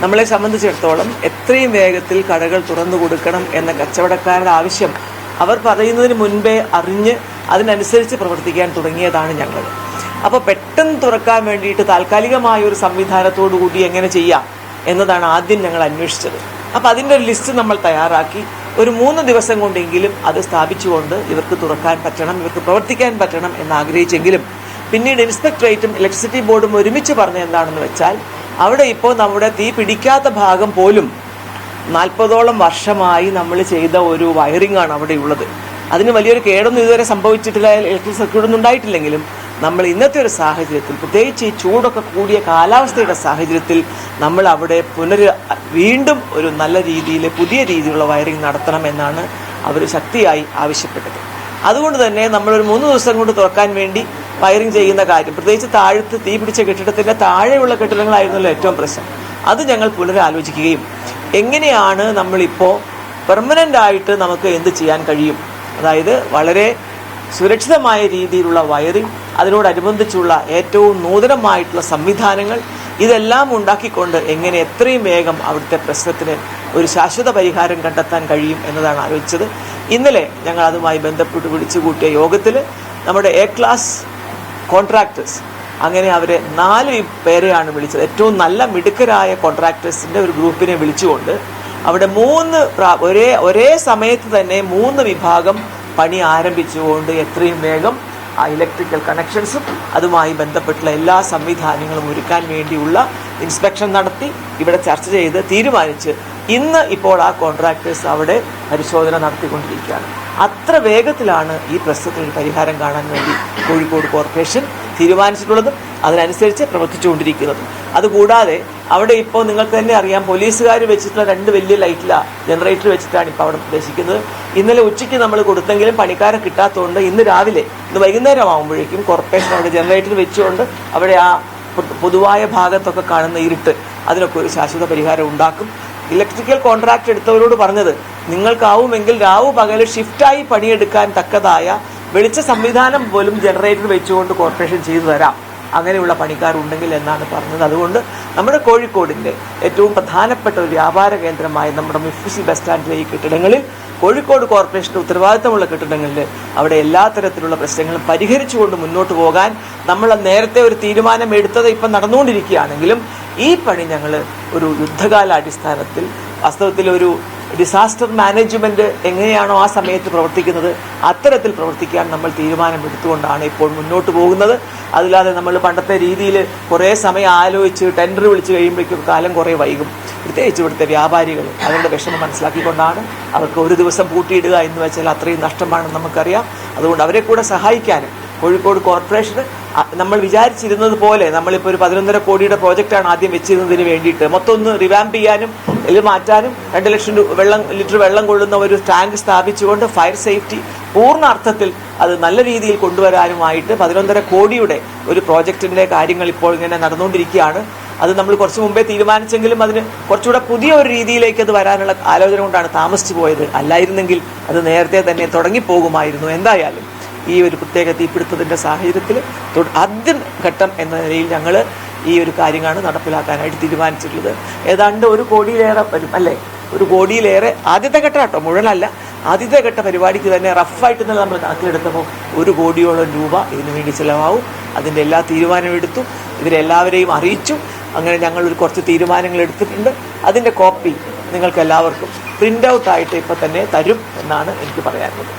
നമ്മളെ സംബന്ധിച്ചിടത്തോളം എത്രയും വേഗത്തിൽ കടകൾ തുറന്നു കൊടുക്കണം എന്ന കച്ചവടക്കാരുടെ ആവശ്യം അവർ പറയുന്നതിന് മുൻപേ അറിഞ്ഞ് അതിനനുസരിച്ച് പ്രവർത്തിക്കാൻ തുടങ്ങിയതാണ് ഞങ്ങൾ. അപ്പോൾ പെട്ടെന്ന് തുറക്കാൻ വേണ്ടിയിട്ട് താൽക്കാലികമായ ഒരു സംവിധാനത്തോടു കൂടി എങ്ങനെ ചെയ്യാം എന്നതാണ് ആദ്യം ഞങ്ങൾ അന്വേഷിച്ചത്. അപ്പോൾ അതിൻ്റെ ഒരു ലിസ്റ്റ് നമ്മൾ തയ്യാറാക്കി ഒരു 3 ദിവസം കൊണ്ടെങ്കിലും അത് സ്ഥാപിച്ചുകൊണ്ട് ഇവർക്ക് തുറക്കാൻ പറ്റണം, ഇവർക്ക് പ്രവർത്തിക്കാൻ പറ്റണം എന്നാഗ്രഹിച്ചെങ്കിലും പിന്നീട് ഇൻസ്പെക്ടറേറ്റും ഇലക്ട്രിസിറ്റി ബോർഡും ഒരുമിച്ച് പറഞ്ഞ എന്താണെന്ന് വെച്ചാൽ അവിടെ ഇപ്പോൾ നമ്മുടെ തീ പിടിക്കാത്ത ഭാഗം പോലും 40ഓളം വർഷമായി നമ്മൾ ചെയ്ത ഒരു വയറിംഗ് ആണ് അവിടെ ഉള്ളത്. അതിന് വലിയൊരു കേടൊന്നും ഇതുവരെ സംഭവിച്ചിട്ടില്ല, ഇലക്ട്രിക് സർക്യൂട്ടൊന്നും ഉണ്ടായിട്ടില്ലെങ്കിലും നമ്മൾ ഇന്നത്തെ ഒരു സാഹചര്യത്തിൽ, പ്രത്യേകിച്ച് ഈ ചൂടൊക്കെ കൂടിയ കാലാവസ്ഥയുടെ സാഹചര്യത്തിൽ നമ്മൾ അവിടെ വീണ്ടും ഒരു നല്ല രീതിയിൽ പുതിയ രീതിയിലുള്ള വയറിംഗ് നടത്തണം എന്നാണ് അവർ ശക്തിയായി ആവശ്യപ്പെട്ടത്. അതുകൊണ്ട് തന്നെ നമ്മളൊരു 3 ദിവസം കൊണ്ട് തുറക്കാൻ വേണ്ടി വയറിംഗ് ചെയ്യുന്ന കാര്യം, പ്രത്യേകിച്ച് താഴത്ത് തീ പിടിച്ച കെട്ടിടത്തിൻ്റെ താഴെയുള്ള കെട്ടിടങ്ങളായിരുന്നല്ലോ ഏറ്റവും പ്രശ്നം, അത് ഞങ്ങൾ പുനരാലോചിക്കുകയും എങ്ങനെയാണ് നമ്മളിപ്പോൾ പെർമനൻ്റ് ആയിട്ട് നമുക്ക് എന്ത് ചെയ്യാൻ കഴിയും, അതായത് വളരെ സുരക്ഷിതമായ രീതിയിലുള്ള വയറിംഗ്, അതിനോടനുബന്ധിച്ചുള്ള ഏറ്റവും നൂതനമായിട്ടുള്ള സംവിധാനങ്ങൾ, ഇതെല്ലാം ഉണ്ടാക്കിക്കൊണ്ട് എങ്ങനെ എത്രയും വേഗം അവിടുത്തെ പ്രശ്നത്തിന് ഒരു ശാശ്വത പരിഹാരം കണ്ടെത്താൻ കഴിയും എന്നതാണ് ആലോചിച്ചത്. ഇന്നലെ ഞങ്ങൾ അതുമായി ബന്ധപ്പെട്ട് വിളിച്ചു കൂട്ടിയ യോഗത്തിൽ നമ്മുടെ എ ക്ലാസ് കോൺട്രാക്ടേഴ്സ്, അങ്ങനെ അവരെ 4 പേരെയാണ് വിളിച്ചത്. ഏറ്റവും നല്ല മിടുക്കരായ കോൺട്രാക്ടേഴ്സിൻ്റെ ഒരു ഗ്രൂപ്പിനെ വിളിച്ചുകൊണ്ട് അവിടെ ഒരേ സമയത്ത് തന്നെ 3 വിഭാഗം പണി ആരംഭിച്ചുകൊണ്ട് എത്രയും വേഗം ആ ഇലക്ട്രിക്കൽ കണക്ഷൻസും അതുമായി ബന്ധപ്പെട്ടുള്ള എല്ലാ സംവിധാനങ്ങളും ഒരുക്കാൻ വേണ്ടിയുള്ള ഇൻസ്പെക്ഷൻ നടത്തി ഇവിടെ ചർച്ച ചെയ്ത് തീരുമാനിച്ച് ഇന്ന് ഇപ്പോൾ ആ കോൺട്രാക്ടേഴ്സ് അവിടെ പരിശോധന നടത്തിക്കൊണ്ടിരിക്കുകയാണ്. അത്ര വേഗത്തിലാണ് ഈ പ്രശ്നത്തിന് പരിഹാരം കാണാൻ വേണ്ടി കോഴിക്കോട് കോർപ്പറേഷൻ തീരുമാനിച്ചിട്ടുള്ളതും അതിനനുസരിച്ച് പ്രവർത്തിച്ചുകൊണ്ടിരിക്കുന്നതും. അതുകൂടാതെ അവിടെ ഇപ്പോൾ നിങ്ങൾക്ക് തന്നെ അറിയാം, പോലീസുകാർ വെച്ചിട്ടുള്ള 2 വലിയ ജനറേറ്റർ വെച്ചിട്ടാണ് ഇപ്പോൾ അവിടെ ഉദ്ദേശിക്കുന്നത്. ഇന്നലെ ഉച്ചയ്ക്ക് നമ്മൾ കൊടുത്തെങ്കിലും പണിക്കാരെ കിട്ടാത്തതുകൊണ്ട് ഇന്ന് വൈകുന്നേരം ആകുമ്പോഴേക്കും കോർപ്പറേഷൻ അവിടെ ജനറേറ്റർ വെച്ചുകൊണ്ട് അവിടെ ആ പൊതുവായ ഭാഗത്തൊക്കെ കാണുന്ന ഇരുട്ട് അതിനൊക്കെ ഒരു ശാശ്വത പരിഹാരം ഉണ്ടാക്കും. ഇലക്ട്രിക്കൽ കോൺട്രാക്ട് എടുത്തവരോട് പറഞ്ഞത്, നിങ്ങൾക്കാവുമെങ്കിൽ രാവു പകൽ ഷിഫ്റ്റായി പണിയെടുക്കാൻ തക്കതായ വെളിച്ച സംവിധാനം പോലും ജനറേറ്റർ വെച്ചുകൊണ്ട് കോർപ്പറേഷൻ ചെയ്തു തരാം, അങ്ങനെയുള്ള പണിക്കാരുണ്ടെങ്കിൽ എന്നാണ് പറഞ്ഞത്. അതുകൊണ്ട് നമ്മുടെ കോഴിക്കോടിൻ്റെ ഏറ്റവും പ്രധാനപ്പെട്ട ഒരു വ്യാപാര കേന്ദ്രമായ നമ്മുടെ മിഫ്സി ബസ് സ്റ്റാൻഡിലെ ഈ കെട്ടിടങ്ങളിൽ, കോഴിക്കോട് കോർപ്പറേഷൻ്റെ ഉത്തരവാദിത്തമുള്ള കെട്ടിടങ്ങളിൽ അവിടെ എല്ലാ തരത്തിലുള്ള പ്രശ്നങ്ങളും പരിഹരിച്ചുകൊണ്ട് മുന്നോട്ട് പോകാൻ നമ്മൾ നേരത്തെ ഒരു തീരുമാനം എടുത്തത് ഇപ്പം നടന്നുകൊണ്ടിരിക്കുകയാണെങ്കിലും ഈ പണി ഞങ്ങൾ ഒരു യുദ്ധകാലാടിസ്ഥാനത്തിൽ, വാസ്തവത്തിൽ ഒരു ഡിസാസ്റ്റർ മാനേജ്മെൻറ്റ് എങ്ങനെയാണോ ആ സമയത്ത് പ്രവർത്തിക്കുന്നത് അത്തരത്തിൽ പ്രവർത്തിക്കാൻ നമ്മൾ തീരുമാനമെടുത്തുകൊണ്ടാണ് ഇപ്പോൾ മുന്നോട്ട് പോകുന്നത്. അതില്ലാതെ നമ്മൾ പണ്ടത്തെ രീതിയിൽ കുറേ സമയം ആലോചിച്ച് ടെൻഡർ വിളിച്ച് കഴിയുമ്പോഴേക്കും കാലം കുറേ വൈകും. പ്രത്യേകിച്ച് ഇവിടുത്തെ വ്യാപാരികൾ അവരുടെ വിഷമം മനസ്സിലാക്കിക്കൊണ്ടാണ് അവർക്ക് ഒരു ദിവസം പൂട്ടിയിടുക എന്ന് വെച്ചാൽ അത്രയും നഷ്ടമാണെന്ന് നമുക്കറിയാം. അതുകൊണ്ട് അവരെ കൂടെ സഹായിക്കാനും കോഴിക്കോട് കോർപ്പറേഷന് നമ്മൾ വിചാരിച്ചിരുന്നത് പോലെ നമ്മളിപ്പോൾ ഒരു 11.5 കോടിയുടെ പ്രോജക്റ്റാണ് ആദ്യം വെച്ചിരുന്നതിന് വേണ്ടിയിട്ട് മൊത്തം ഒന്ന് റിവാമ്പ് ചെയ്യാനും ഇത് മാറ്റാനും 2 ലക്ഷം ലിറ്റർ വെള്ളം കൊള്ളുന്ന ഒരു ടാങ്ക് സ്ഥാപിച്ചുകൊണ്ട് ഫയർ സേഫ്റ്റി പൂർണ്ണ അർത്ഥത്തിൽ അത് നല്ല രീതിയിൽ കൊണ്ടുവരാനുമായിട്ട് 11.5 കോടിയുടെ ഒരു പ്രോജക്റ്റിൻ്റെ കാര്യങ്ങൾ ഇപ്പോൾ ഇങ്ങനെ നടന്നുകൊണ്ടിരിക്കുകയാണ്. അത് നമ്മൾ കുറച്ച് മുമ്പേ തീരുമാനിച്ചെങ്കിലും അതിന് കുറച്ചുകൂടെ പുതിയ ഒരു രീതിയിലേക്ക് അത് വരാനുള്ള ആലോചന കൊണ്ടാണ് താമസിച്ചു പോയത്. അല്ലായിരുന്നെങ്കിൽ അത് നേരത്തെ തന്നെ തുടങ്ങിപ്പോകുമായിരുന്നു. എന്തായാലും ഈ ഒരു പ്രത്യേക തീപിടുത്തത്തിൻ്റെ സാഹചര്യത്തിൽ ആദ്യ ഘട്ടം എന്ന നിലയിൽ ഞങ്ങൾ ഈ ഒരു കാര്യങ്ങളാണ് നടപ്പിലാക്കാനായിട്ട് തീരുമാനിച്ചിട്ടുള്ളത്. ഏതാണ്ട് 1 കോടിയിലേറെ വരും അല്ലേ, 1 കോടിയിലേറെ ആദ്യത്തെ ഘട്ടം കേട്ടോ, മുഴുവനല്ല. ആദ്യത്തെ ഘട്ട പരിപാടിക്ക് തന്നെ റഫായിട്ട് തന്നെ നമ്മൾ കണക്കിലെടുത്തപ്പോൾ 1 കോടിയോളം രൂപ ഇതിനു വേണ്ടി ചിലവാകും. അതിൻ്റെ എല്ലാ തീരുമാനമെടുത്തു, ഇവരെല്ലാവരെയും അറിയിച്ചു. അങ്ങനെ ഞങ്ങൾ കുറച്ച് തീരുമാനങ്ങൾ എടുത്തിട്ടുണ്ട്. അതിൻ്റെ കോപ്പി നിങ്ങൾക്ക് എല്ലാവർക്കും പ്രിൻ്റ് ഔട്ടായിട്ട് ഇപ്പം തന്നെ തരും എന്നാണ് എനിക്ക് പറയാനുള്ളത്.